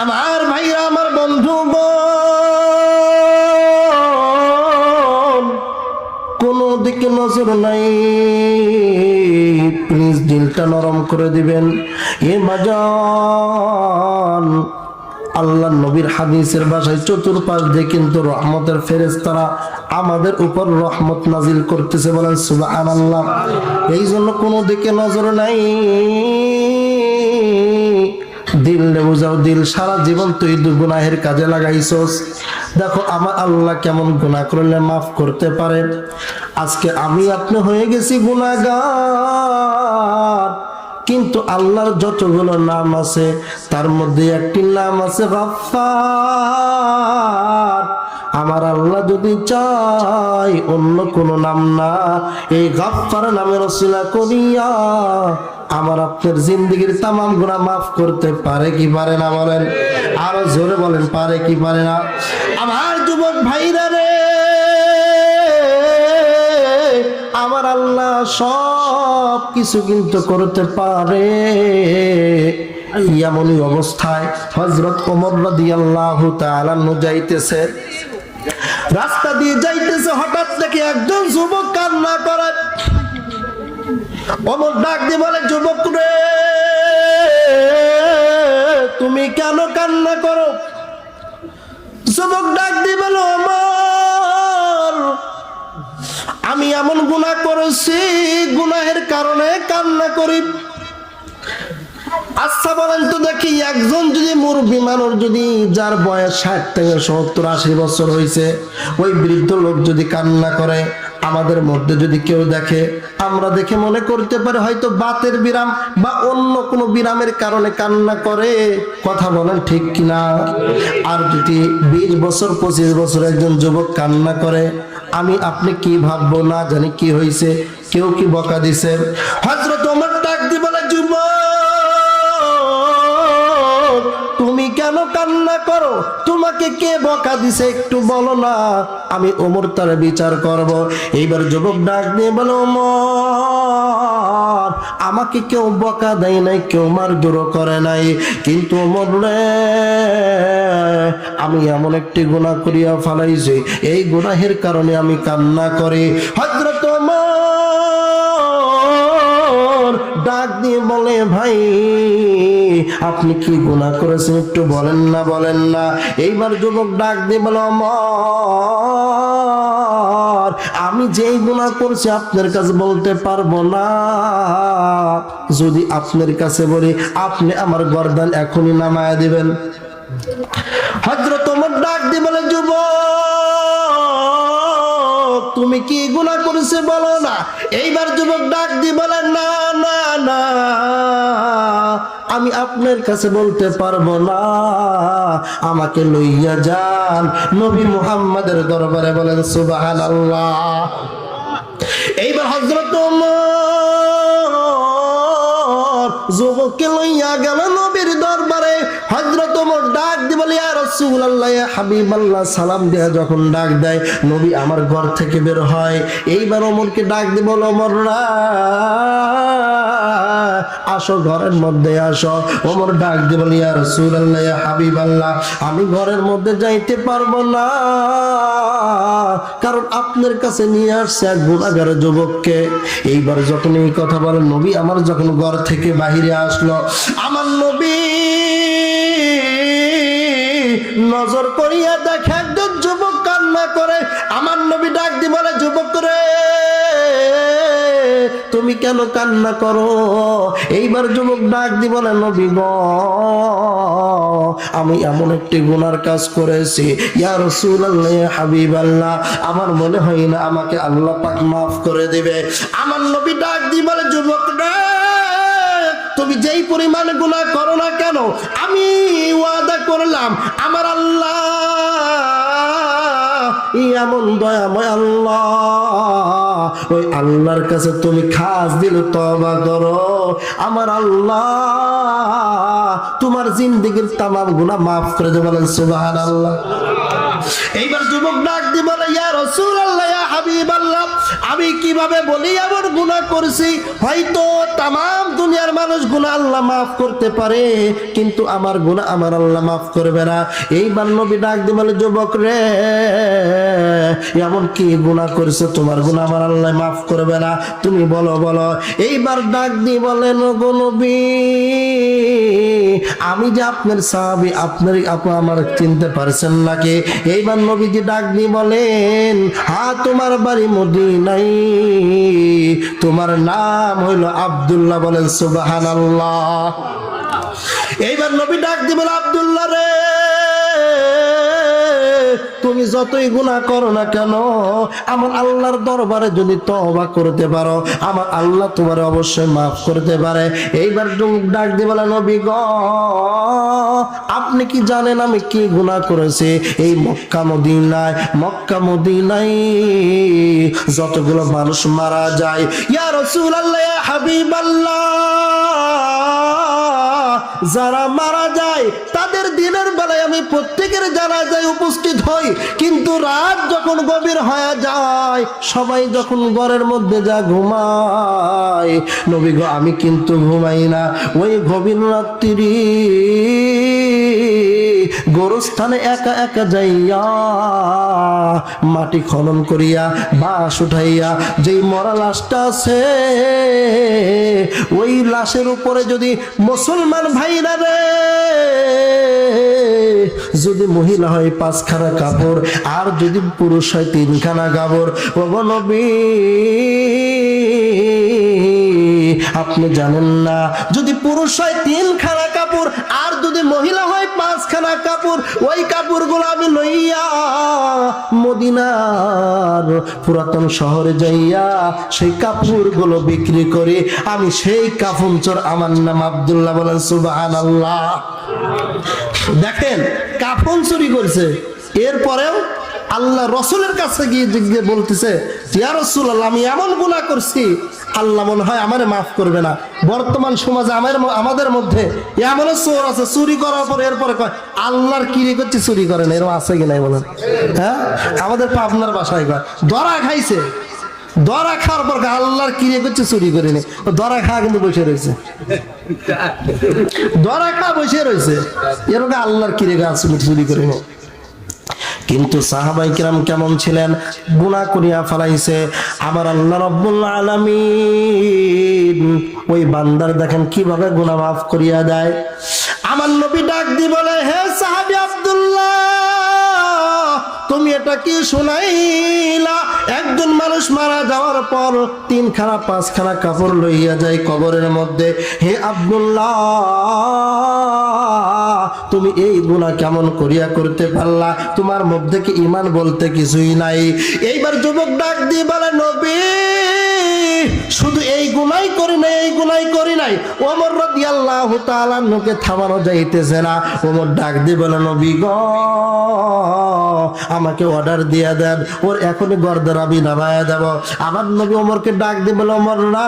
আমার ভাইরা, আমার বন্ধু, কোনো দিকে নজর নাই, প্লিজ দিলটা নরম করে দিবেন। এ বাজান, আল্লাহ নবীর হাদিসের ভাষায় চতুর্পাশ দিয়ে কিন্তু রহমতের ফেরেশতারা আমাদের উপর রহমত নাজিল করতেছে, বলেন সুবহানাল্লাহ। এই জন্য কোনো দিকে নজর নাই, দিল বুঝাও। দিল সারা জীবন তুই গুনাহের কাজে লাগাইছস। দেখো আমার আল্লাহ কেমন গুনাহ করলে মাফ করতে পারে। আজকে আমি আপনি হয়ে গেছি গুনাহগার, কিন্তু আল্লাহর যতগুলো নাম আছে তার মধ্যে একটি নাম আছে গফফার। আমার আল্লাহ যদি চাই অন্য কোনো নাম না, এই গফফার নামের ওসিলা করিয়া আমার আপনার জিন্দগির তামাম গুনাহ মাফ করতে পারে কি পারে না? বলেন, আরো জোরে বলেন, পারে কি পারে না? আমার যুবক ভাইরা রে, আমার আল্লাহ সব কিছু কিন্তু করতে পারে। এমনই অবস্থায় হযরত ওমর রাদিয়াল্লাহু তাআলা যাইতেছে, রাস্তা দিয়ে যাইতেছে, হঠাৎ দেখে একজন যুবক কান্না করে। ওমর ডাক দিয়ে বলে, যুবক রে, তুমি কেন কান্না করো? যুবক ডাক দিয়ে বলে, ওমর, আমি এমন গুনাহ করেছি, গুনাহের কারণে কান্না করি। আচ্ছা বলেন তো দেখি, একজন যদি মুরব্বী মানুষ, যদি যার বয়স 60 থেকে 70 80 বছর হয়েছে, ওই বৃদ্ধ লোক যদি কান্না করে, আমাদের মধ্যে যদি কেউ দেখে, আমরা দেখে মনে করতে পারি হয়তো বাতের বিরাম বা অন্য কোনো বিরামের কারণে কান্না করে। কথা বলেন ঠিক কিনা? আর যদি 20 বছর 25 বছর একজন যুবক কান্না করে, আমি আপনি কি ভাববো? না জানি কি হয়েছে, কেউ কি বকা দিছে? হযরত ওমর ডাক দিয়ে বলে, যুবক, তুমি কেন কান্না করো? তোমাকে কে বকা দিছে একটু বলো না, আমি ওমর তার বিচার করব। এইবার যুবক ডাক দিয়ে বলো, ওমর, আমাকে কেউ বকা দেয় নাই, কেউ মারধর করে নাই, কিন্তু ওমর রে, আমি এমন একটি গুনাহ করিয়া ফেলাইছি, এই গুনাহের কারণে আমি কান্না করি। হযরত ওমর ডাক দিয়ে বলে, ভাই, আপনি কি গুনাহ করেছেন একটু বলেন না, বলেন না। এইবার যুবক ডাক দিয়ে বলে, ওমর, আমি যেই গুনাহ করছি আপনার কাছে বলতে পারবো না। যদি আপনার কাছে বলি, আপনি আমার গর্দান এখনই নামায়া দিবেন। হযরত ওমর ডাক দিয়ে বলে, যুবক, তুমি কি গুনাহ করেছে বলো না। এইবার যুবক ডাক দিয়ে বলে, না না না, আমি আপনার কাছে বলতে পারবো না, আমাকে লইয়া যান নবী মুহাম্মাদের দরবারে। বলেন সুবহানাল্লাহ। এইবার হযরত ওমর যুবককে লইয়া গেল নবীর দরবারে। হযরত ওমর ডাক দিয়ে বলে, ইয়া রাসূলুল্লাহ, ইয়া হাবিবাল্লাহ, সালাম দেয়া যখন ডাক দেয়, নবী আমার ঘর থেকে বের হয়। এইবার ওমরকে ডাক দিয়ে বলে, ওমর রা, আসো, ঘরের মধ্যে আসো। ওমর ডাক দিয়ে বলে, ইয়া রাসূলুল্লাহ, ইয়া হাবিবাল্লাহ, আমি ঘরের মধ্যে যাইতে পারবো না, কারণ আপনার কাছে নিয়ে আসছে এক গুনাহগার যুবককে। এইবার যখন এই কথা বলে, নবী আমার যখন ঘর থেকে বাহিরে আসলো, আমার নবী নজর করিয়া দেখে একজন যুবক কান্না করে। আমার নবী ডাক দিয়ে বলে, যুবক রে, তুমি কেন কান্না করো? এইবার যুবক ডাক দিয়ে বলে, নবী গো, আমি এমন একটি গুনার কাজ করেছি, ইয়া রাসূলুল্লাহ, ইয়া হাবিবাল্লাহ, আমার মনে হয় না আমাকে আল্লাহ পাক মাফ করে দিবে। আমার নবী ডাক দিয়ে বলে, যুবক রে, তুমি যেই পরিমাণ গুনাহ করো না কেন, আমি ওয়াদা করলাম আমার আল্লাহ এমন দয়াময় আল্লাহ, ওই আল্লাহর কাছে তুমি খাস দিল তওবা করো, আমার আল্লাহ তোমার জিন্দেগীর তামাম গুনাহ মাফ করে দেবে। বলেন সুবহানাল্লাহ। এইবার যুবক ডাক দিয়ে বলে, ইয়া রাসূলুল্লাহ, ইয়া হাবিবাল্লাহ, আমি কিভাবে বলি এমন গুনাহ করছি? হয়তো তাম দুনিয়ার মানুষ গুনাহ আল্লাহ মাফ করতে পারে, কিন্তু আমার গুনাহ আমার আল্লাহ মাফ করবে না। এইবার নবী ডাক দিয়ে বলে, যুবক রে, এমন কি গুনাহ করেছে তোমার গুনাহ আমার আল্লাহ মাফ করবে না? তুমি বলো বলো। এইবার ডাক দিয়ে বলেন, গো নবী, আমি যে আপনার সাহাবী, আপনি আমার চিনতে পারছেন নাকি? এইবার নবীজি ডাক দিয়ে বলেন, হ্যাঁ, তোমার বাড়ি মদিনায়, তোমার নাম হইল আব্দুল্লাহ। বলেন সুবহানাল্লাহ। এইবার নবী ডাক দিয়ে বলে, আব্দুল্লাহ রে, তুমি যতই গুনাহ করো না কেন, আমার আল্লাহর দরবারে যদি তওবা করতে পারো, আমার আল্লাহ তোমার অবশ্যই মাফ করতে পারে। এইবার ডাক দিয়ে বলে, নবী গো, আপনি কি জানেন আমি কি গুনাহ করেছি? এই মক্কা মদিনায় যতগুলো মানুষ মারা যায়, ইয়া রাসূলুল্লাহ, ইয়া হাবিবাল্লাহ, যারা মারা যায় তাদের দিনের বেলায় আমি প্রত্যেকের জানাজায় উপস্থিত হই, কিন্তু রাত যখন গভীর হয়ে যায়, সবাই যখন ঘরের মধ্যে যা ঘুমায়, নবী গো, আমি কিন্তু ঘুমাই না। ওই গভীর রাত্রি গোরস্থানে একা একা যাইয়া মাটি খনন করিয়া বাঁশ উঠাইয়া যেই মরা লাশটা আছে, ওই লাশের উপরে যদি মুসলমান ভাইরা রে, যদি মহিলা হয় 5খানা কাপড়, আর যদি পুরুষ হয় 3খানা কাপড়। ও নবী, আপনি জানেন না, যদি পুরুষ হয় 3খানা কাপড়, আর যদি মহিলা হয় 5খানা কাপড়, ওই কাপড়গুলো আমি লইয়া মদিনার পুরাতন শহরে যাইয়া সেই কাপড়গুলো বিক্রি করি, আমি সেই কাফন চোর, আমার নাম আব্দুল্লাহ। বলেন সুবহানাল্লাহ। দেখেন, কাফন চুরি করছে, এরপরেও আল্লাহ রসুলের কাছে গিয়ে বলতেছে, ইয়া রাসূলুল্লাহ, আমি এমন গুনাহ করছি, আল্লাহ মনে হয় আমারে মাফ করবে না। বর্তমান সমাজে আমাদের মধ্যে এমন চোর আছে, চুরি করার পর এরপরে কয় আল্লাহর কিরে করছে, চুরি করে না, এরকম আছে কি নাই বলেন? হ্যাঁ, আমাদের পাবনার বাসায় কয় ধরা খাইছে, ধরা খাওয়ার পর আল্লাহর কিরে করছে, চুরি করেনি। ধরা খাওয়া কিন্তু বসে রয়েছে, ধরা খাওয়া বসে রয়েছে, এরকম আল্লাহর কিরে গাছ চুরি করেনি। কিন্তু সাহাবাই কিরাম কেমন ছিলেন? গুনাহ করিয়া ফেলাইছে, আমার আল্লাহ রাব্বুল আলামিন ওই বান্দার দেখেন কিভাবে গুনাহ মাফ করিয়া দেয়। আমার নবী ডাক দি বলে, হে সাহাবী আব্দুল্লাহ, তুমি এটা কি শুনাইলা? একজন মানুষ মারা যাওয়ার পর 3খানা 5খানা কাপড় লইয়া যায় কবরের মধ্যে। হে আব্দুল্লাহ, তুমি এই গুনাহ কেমন করিয়া করতে পারলা? তোমার মধ্যে কি ঈমান বলতে কিছুই নাই? এইবার যুবক ডাক দিয়ে বলে, নবী, শুধু এই গুনাই করি নাই। ওমর রাদিয়াল্লাহু তাআলা আনহুকে থামানো যাইতেছে না। ওমর ডাক দিয়ে বলে, নবী গো, আমাকে অর্ডার দিয়ে দেন, ওর এখনই গর্দান আমি নামায়া দেব। আমার নবী ওমরকে ডাক দিয়ে বলে, ওমর না,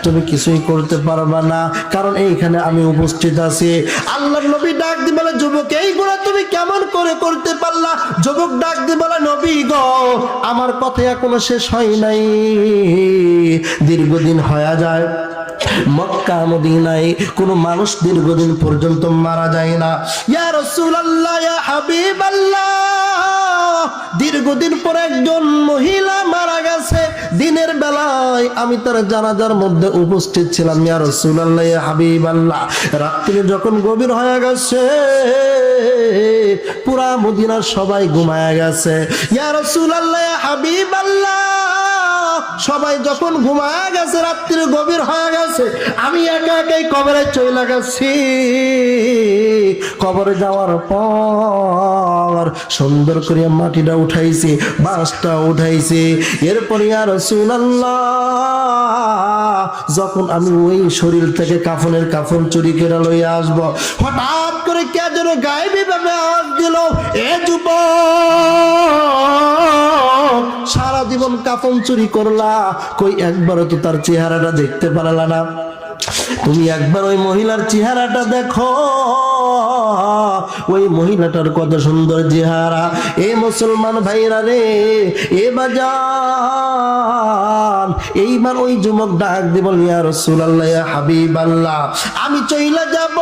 তুমি কিছুই করতে পারবা না, কারণ এইখানে আমি উপস্থিত আছি। আল্লাহর নবী ডাক দিয়ে বলে, যুবক, এইগুলা তুমি কেমন করে করতে পারলা? যুবক ডাক দিয়ে বলে, নবী গো, আমার কথা এখনো শেষ হয় নাই, দীর্ঘদিন হয়ে যায়। মক্কা মদিনায় কোন মানুষ দীর্ঘদিন পর্যন্ত মারা যায় না। ইয়া রাসূলুল্লাহ, ইয়া হাবিবাল্লাহ, দীর্ঘদিন পর একজন মহিলা মারা গেছে, দিনের বেলায় আমি তার জানাজার মধ্যে উপস্থিত ছিলাম। ইয়া রাসূলুল্লাহ, ইয়া হাবিবাল্লাহ, রাত্রি যখন গভীর হয়ে গেছে, পুরা মদিনার সবাই ঘুমায় গেছে। ইয়া রাসূলুল্লাহ, ইয়া হাবিবাল্লাহ, সবাই যখন ঘুমায় গেছে, রাত্রি গভীর হয়ে গেছে, আমি একা একাই কবরে চলে গেছি। কবরে যাওয়ার পর সুন্দর করে মাটিটা উঠাইছি, বাঁশটা উঠাইছি। এরপর ইয়া রাসূলুল্লাহ, যখন আমি ওই শরীর থেকে কাফন চুরি করে লইয়া আসব, হঠাৎ করে কে যেন গায়েবী ভাবে আওয়াজ দিল, এ যুবক, সারা জীবন কাফন চুরি করলা, কই একবারও তো তার চেহারাটা দেখতে পারলা না? তুমি একবার ওই মহিলার চেহারাটা দেখো, ওই মহিলাটার কত সুন্দর চেহারা। এ মুসলমান ভাইরা রে, এ বাজান, এইবার ওই যুবক ডাক দিয়ে বল, ইয়া রাসূলুল্লাহ, ইয়া হাবিবাল্লাহ, আমি চইলা যাব,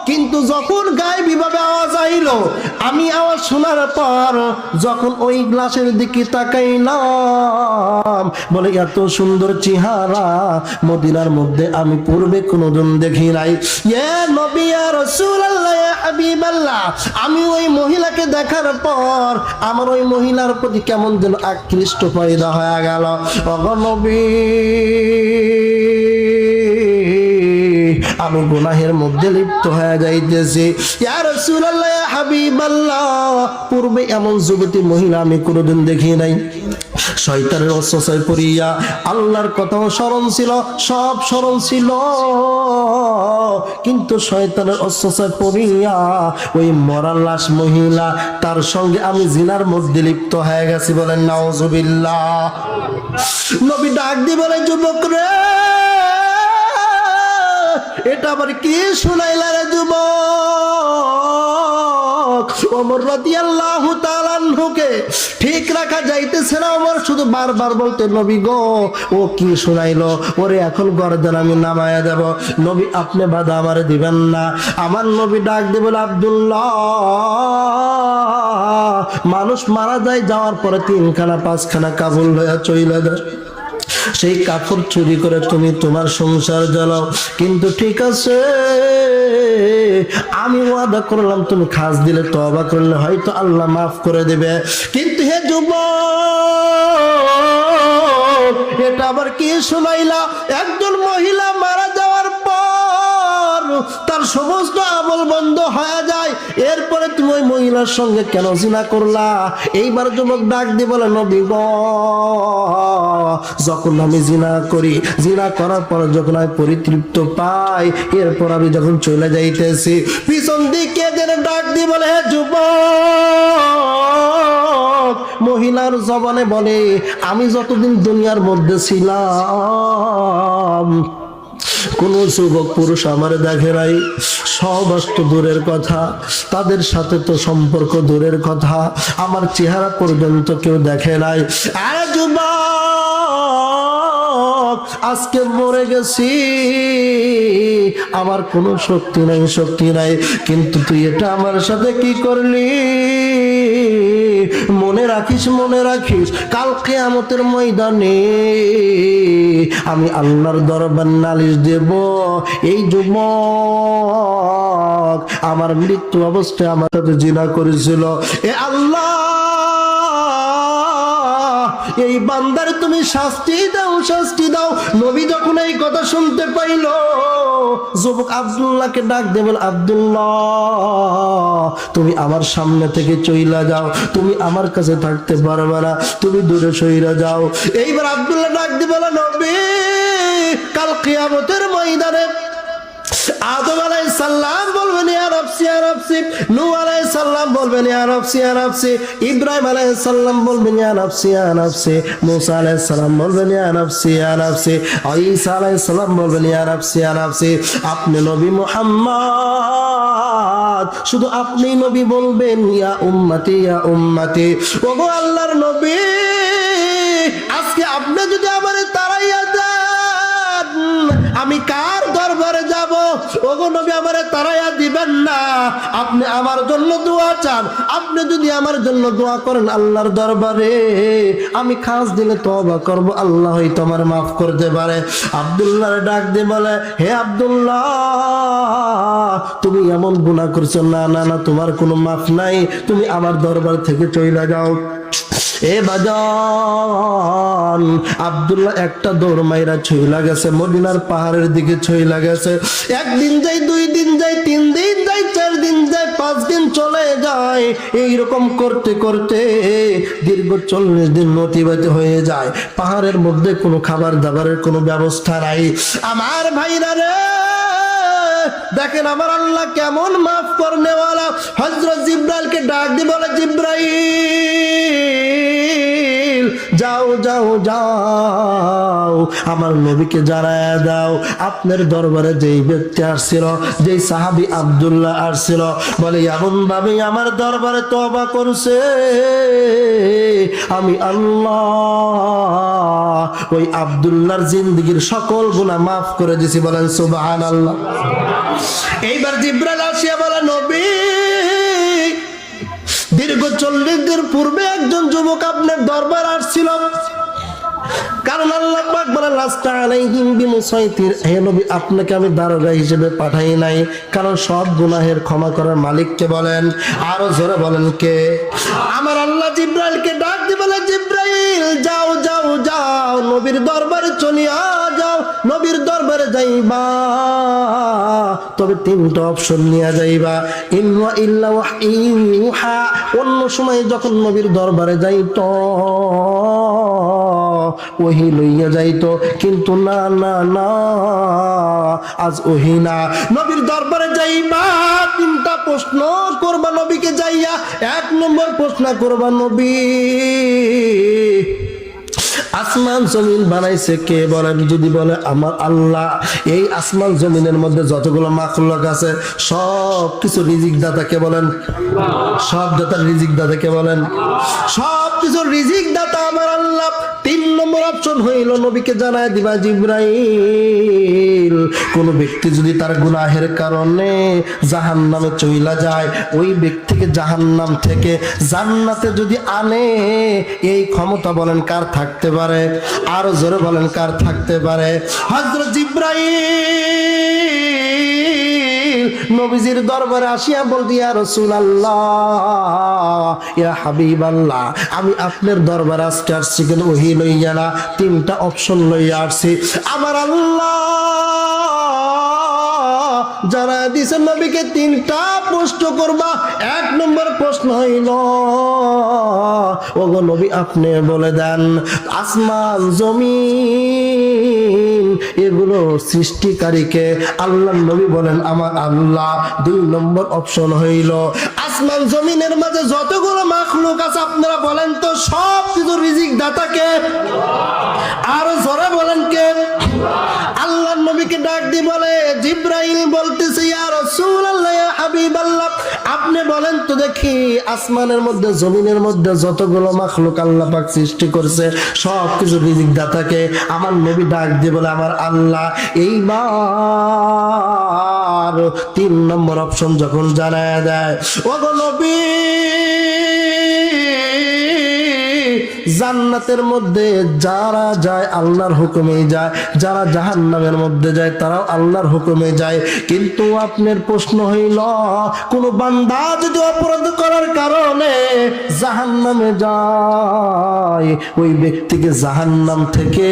কিন্তু যখন গায়েবী ভাবে আওয়াজ আইলো, আমি আওয়াজ শোনার পর যখন ওই গ্লাসের দিকে তাকাইলাম, বলে এত সুন্দর চেহারা মদিনার মধ্যে আমি পূর্বে কোনোদিন দেখি নাই। ইয়া নবী, ইয়া রাসূলুল্লাহ, ইয়া হাবিবাল্লাহ, আমি ওই মহিলাকে দেখার পর আমার ওই মহিলার প্রতি কেমন যেন আকৃষ্ট পয়দা হয়ে গেল। ওগো নবী, আমি গুনাহের মধ্যে লিপ্ত হয়ে যাইতেছি। ইয়া রাসূলুল্লাহ, ইয়া হাবিবাল্লাহ, পূর্বে এমন যুবতী মহিলা আমি কোনোদিন দেখি নাই। শয়তানের ওয়াসওয়াসায় পড়িয়া আল্লাহর কথাও স্মরণ ছিল, সব স্মরণ ছিল, কিন্তু শয়তানের ওয়াসওয়াসায় পড়িয়া ওই মরা লাশ মহিলা, তার সঙ্গে আমি জিনার মধ্যে লিপ্ত হয়ে গেছি। বলেন নাউজুবিল্লাহ। নবী ডাক দিয়ে বলে, যুবক রে, এটা আবার কি শুনাইলা রে যুবক? ওমর রাদিয়াল্লাহু তাআলা আনহুকে ঠিক রাখা যাইতেছে না। ওমর শুধু বারবার বলতে, নবী গো, ও কি শুনাইলো? ওরে এখন গর্দান আমি নামায়া দেব। নবী, আপনি বাধা আমারে দিবেন না। আমার নবী ডাক দিয়ে বলে, আব্দুল্লাহ, মানুষ মারা যায়, যাওয়ার পরে 3খানা 5খানা কাপড় লইয়া চইলা যায়, সেই কাপড় চুরি করে তুমি তোমার সংসার জ্বালাও, কিন্তু ঠিক আছে, আমি ওয়াদা করলাম তুমি খাস দিলে, তওবা করলে হয়তো আল্লাহ মাফ করে দেবে। কিন্তু হে যুবক, এটা আবার কি শুনাইলা? একজন মহিলা মারা যাওয়ার পর তার সমস্ত আমল বন্ধ হয়ে যায়, এরপরে তুমি ওই মহিলার সঙ্গে কেন জিনা করলা? এইবার যুবক ডাক দিয়ে বলে, নবী গো, যখন আমি জিনা করি, জিনা করার পর যখন আমি পরিতৃপ্ত পাই, এরপর আমি যখন চলে যাইতেছি, পিছন দিকে যেন ডাক দিয়ে বলে, হে যুবক, মহিলার জবানে বলে, আমি যতদিন দুনিয়ার মধ্যে ছিলাম কোন যুবক পুরুষ আমার দেখে নাই। সহবাস তো দূরের কথা, তাদের সাথে তো সম্পর্ক দূরের কথা, আমার চেহারা পর্যন্ত কেউ দেখে নাই। আরে যুবক, আজকে মরে গেছি, আমার কোনো শক্তি নাই, শক্তি নাই, কিন্তু তুই এটা আমার সাথে কি করলি? মনে রাখিস, মনে রাখিস, কাল কিয়ামতের ময়দানে আমি আল্লাহর দরবার নালিশ দেব, এই যুবক আমার মৃত্যু অবস্থায় আমার সাথে জিনা করেছিল। এ আল্লাহ, এই বান্দার তুমি শাস্তি দাও, শাস্তি দাও। নবী যখন এই কথা শুনতে পাইল, যুবক আব্দুল্লাহকে ডাক দিয়ে বল, আব্দুল্লাহ, তুমি আমার সামনে থেকে চইলা যাও, তুমি আমার কাছে থাকতে পারবে না, তুমি দূরে সইরা যাও। এইবার আব্দুল্লাহ ডাক দিয়ে বলে, নবী, কাল কিয়ামতের ময়দানে আদম আলাইহিস সালাম বলবেন, ইয়া রাব্বি, ইয়া রাব্বি, নূহ আলাইহিস সালাম বলবেন, ইয়া রাব্বি, ইয়া রাব্বি, ইব্রাহিম আলাইহিস সালাম বলবেন, ইয়া রাব্বি, ইয়া রাব্বি, মূসা আলাইহিস সালাম বলবেন, ইয়া রাব্বি, ইয়া রাব্বি, ঈসা আলাইহিস সালাম বলবেন, ইয়া রাব্বি, ইয়া রাব্বি। আপনি নবী মুহাম্মদ, শুধু আপনি নবী বলবেন, ইয়া উম্মতি, ইয়া উম্মতি। ওগো আল্লাহর নবী, আজকে আপনি যদি আমারে তাড়াইয়া দেন, আমি কার দরবারে যাব? ওগো নবী, আমারে তাড়াইয়া দিবেন না, আপনি আমার জন্য দোয়া চান। আপনি যদি আমার জন্য দোয়া করেন আল্লাহর দরবারে, আমি খাস দিলে তওবা করব, আল্লাহ হয়তো আমার মাফ করতে পারে। আব্দুল্লাহর ডাক দিয়ে বলে, হে আব্দুল্লাহ, তুমি এমন গুনাহ করছো, না না না, তোমার কোনো মাফ নাই, তুমি আমার দরবার থেকে চলে যাও। এ বাজান, আব্দুল্লাহ একটা দৌড় মাইরা ছইলা গেছে মদিনার পাহাড়ের দিকে, ছইলা গেছে। একদিন যাই, 2 দিন যাই, 3 দিন যাই, 4 দিন যাই, 5 দিন চলে যায়। এইরকম করতে করতে দীর্ঘ 40 দিন অতিবাহিত হয়ে যায়। পাহাড়ের মধ্যে কোনো খাবার দাবারের কোনো ব্যবস্থা নাই। আমার ভাইরা রে, দেখেন আমার আল্লাহ কেমন মাফ করনেওয়ালা। হযরত জিবরাইলকে ডাক দিয়ে বলে, জিবরাইল, যাও যাও যাও আমার নবীকে জানায়া দাও আপনার দরবারে যেই ব্যক্তি আসছিল, যেই সাহাবী আব্দুল্লাহ আসছিল, বলে এমন ভাবে আমার দরবারে তওবা করছে আমি আল্লাহ ওই আব্দুল্লাহর জিন্দেগীর সকল গুনাহ মাফ করে দিয়েছি। বলেন সুবহানাল্লাহ। এইবার জিবরাইল আসিয়া বলে নবী দীর্ঘ 40 দিন পূর্বে একজন যুবক আপনার দরবার আসছিল, কারণ আল্লাহ পাক বলেন লাস্তা আলাইহিম বিমুসাইতির, হে নবী আপনাকে আমি দারোগা হিসেবে পাঠাই নাই, কারণ সব গুনাহের ক্ষমা করার মালিককে বলেন। আরো জোরে বলেন কে? আমার আল্লাহ জিবরাইলকে ডাক দিয়ে বলে জিবরাইল যাও যাও যাও নবীর দরবারে চলিয়া যাও, নবীর দরবারে যাইবা তবে 3টা অপশন নিয়ে যাইবা। ইন্না ইল্লা ওয়াহা, অন্য সময় যখন নবীর দরবারে যাইতো ওহি লইয়া যাইতো, কিন্তু না না না আজ ওহি না, নবীর দরবারে যাইবা 3টা প্রশ্ন করবা নবীকে যাইয়া। 1 নম্বর প্রশ্ন করবা নবী আসমান জমিন বানাইছে কে? বলেন যদি বলে আমার আল্লাহ, এই আসমান জমিনের মধ্যে যতগুলো মাখলুক আছে সব কিছু রিজিক দাতা কে? বলেন সব দাতার রিজিক দাতা কে? বলেন সব কিছু রিজিক দাতা আমার আল্লাহ। 3 নম্বর অপশন হইল নবীকে জানায় দিবা জিবরাইল কোন ব্যক্তি যদি তার গুনাহের কারণে জাহান্নামে চইলা যায়, ওই ব্যক্তিকে জাহান্নাম থেকে জান্নাতে যদি আনে, এই ক্ষমতা বলেন কার থাকতে পারে? আরো জোরে বলেন কার থাকতে পারে? হযরত জিবরাইল নবীজির দরবারে আসিয়া বলতে ইয়া রাসূলুল্লাহ ইয়া হাবিবাল্লাহ আমি আপনার দরবারে আজকে আসছি কেন ওহী লইয়া না, 3টা অপশন লইয়া আসছি। আমার আল্লাহ যারা দিছেন নবীকে 3টা প্রশ্ন করবা। 1 নম্বর প্রশ্ন হইল ওগো নবী আপনি বলে দেন আসমান জমিন এগুলো সৃষ্টিকারীকে? আল্লাহ নবী বলেন আমার আল্লাহ। 2 নম্বর অপশন হইল আসমান জমিনের মাঝে যতগুলো মাখলুক আছে আপনারা বলেন তো সব কিছু রিজিক দাতাকে? আরো জোরে বলেন কে? আল্লাহ নবীকে ডাক দিয়ে বলে জিবরাইল বলতেছে ইয়া রাসূলুল্লাহ ইয়া হাবিবাল্লাহ আপনি বলেন তো দেখি আসমানের মধ্যে জমিনের মধ্যে যতগুলো মাখলুক আল্লাহ পাক সৃষ্টি করেছে সব কিছু রিজিক দাতাকে? আমার নবী ডাক দিয়ে বলে আমার আল্লাহ। এইবার 3 নম্বর অপশন যখন জানায় দেয় ওগো নবী জান্নাতের মধ্যে যারা যায় আল্লাহর হুকুমে যায়, যারা জাহান্নামের মধ্যে যায় তারাও আল্লাহর হুকুমে যায়। কিন্তু আপনার প্রশ্ন হইল কোন বান্দা যদি অপরাধ করার কারণে জাহান্নামে যায়, ওই ব্যক্তিকে জাহান্নাম থেকে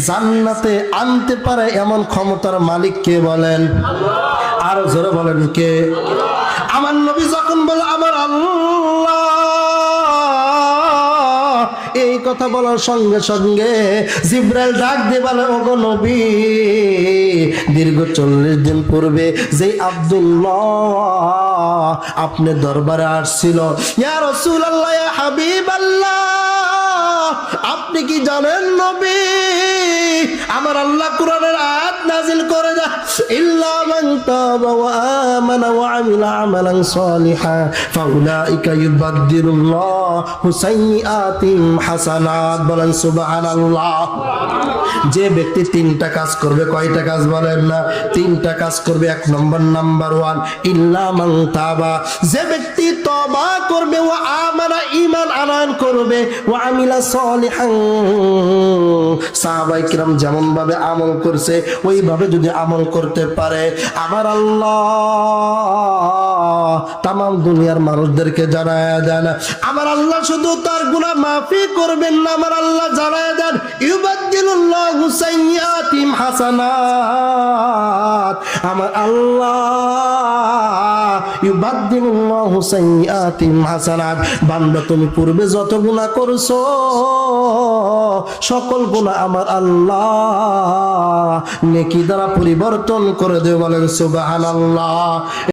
জান্নাতে আনতে পারে এমন ক্ষমতার মালিক কে? বলেন আরো জোরে বলেন কে? আমার নবী যখন বলে আমার আল্লাহ, এই কথা বলার সঙ্গে সঙ্গে জিবরাইল ডাক দিয়ে বলে ওগো নবী দীর্ঘ 40 দিন পূর্বে যে আব্দুল্লাহ আপনি দরবারে আসছিল, ইয়া রাসূলুল্লাহ ইয়া হাবিবাল্লাহ আপনি কি জানেন নবী আমার আল্লাহ কোরআনের আয়াত নাযিল করে যা ইল্লা মান তাবা ওয়া আমানা ওয়া আমিলা আমালান সালিহা ফাউলাইকা ইউবাদদিলুল্লাহু সাইয়্যাতিহিম হাসানাত। বলেন সুবহানাল্লাহ। যে ব্যক্তি 3টা কাজ করবে, কয়টা কাজ বলেন না? 3টা কাজ করবে। 1 নম্বর নাম্বার 1 ইল্লা মান তাবা, যে ব্যক্তি তওবা করবে, ওয়া আমানা ঈমান আনয়ন করবে, ওয়া আমিলা সালিহান সাহাবায়ে কিরাম যেমন ভাবে আমল করছে ওইভাবে যদি আমল করতে পারে, আমার আল্লাহ তাম দুনিয়ার মানুষদেরকে জানায়া দেন আমার আল্লাহ শুধু তার গুনাহ মাফি করবেন না, আমার আল্লাহ জানায়া দেন ইউবাদদিলুল্লাহু সাইয়্যাতিহিম হাসানাত। আমার আল্লাহ ইউবাদদিলুল্লাহু সাইয়্যাতিহিম হাসানাত। বান্দা তুমি পূর্বে যত গুনাহ করছো সকল গুনাহ আমার আল্লাহ নেকি দ্বারা পরিবর্তন করে দেবে। বলেন সুবহানাল্লাহ।